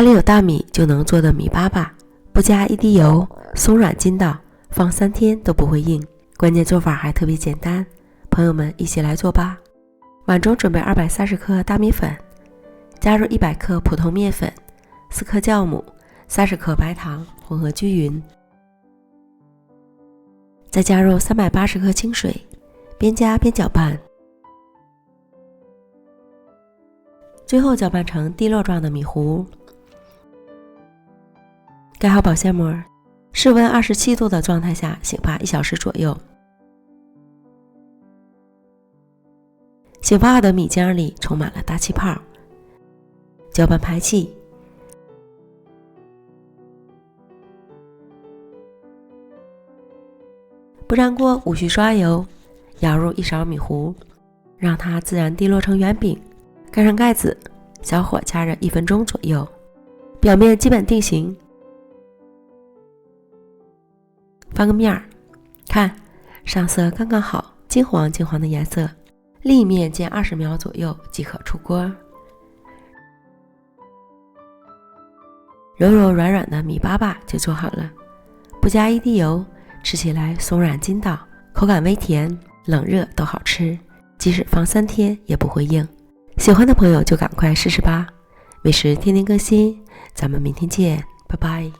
家里有大米就能做的米粑粑，不加一滴油，松软筋道，放3天都不会硬。关键做法还特别简单，朋友们一起来做吧。碗中准备230克大米粉，加入100克普通面粉、4克酵母、30克白糖，混合均匀。再加入380克清水，边加边搅拌，最后搅拌成滴落状的米糊。盖好保鲜膜，室温27度的状态下醒发1小时左右。醒发后的米浆里充满了大气泡，搅拌排气。不粘锅无需刷油，舀入1勺米糊，让它自然滴落成圆饼，盖上盖子，小火加热1分钟左右，表面基本定型。翻个面儿，看上色刚刚好，金黄金黄的颜色，另一面煎20秒左右即可出锅。柔柔软软的米粑粑就做好了，不加一滴油，吃起来松软筋道，口感微甜，冷热都好吃，即使放3天也不会硬。喜欢的朋友就赶快试试吧。美食天天更新，咱们明天见，拜拜。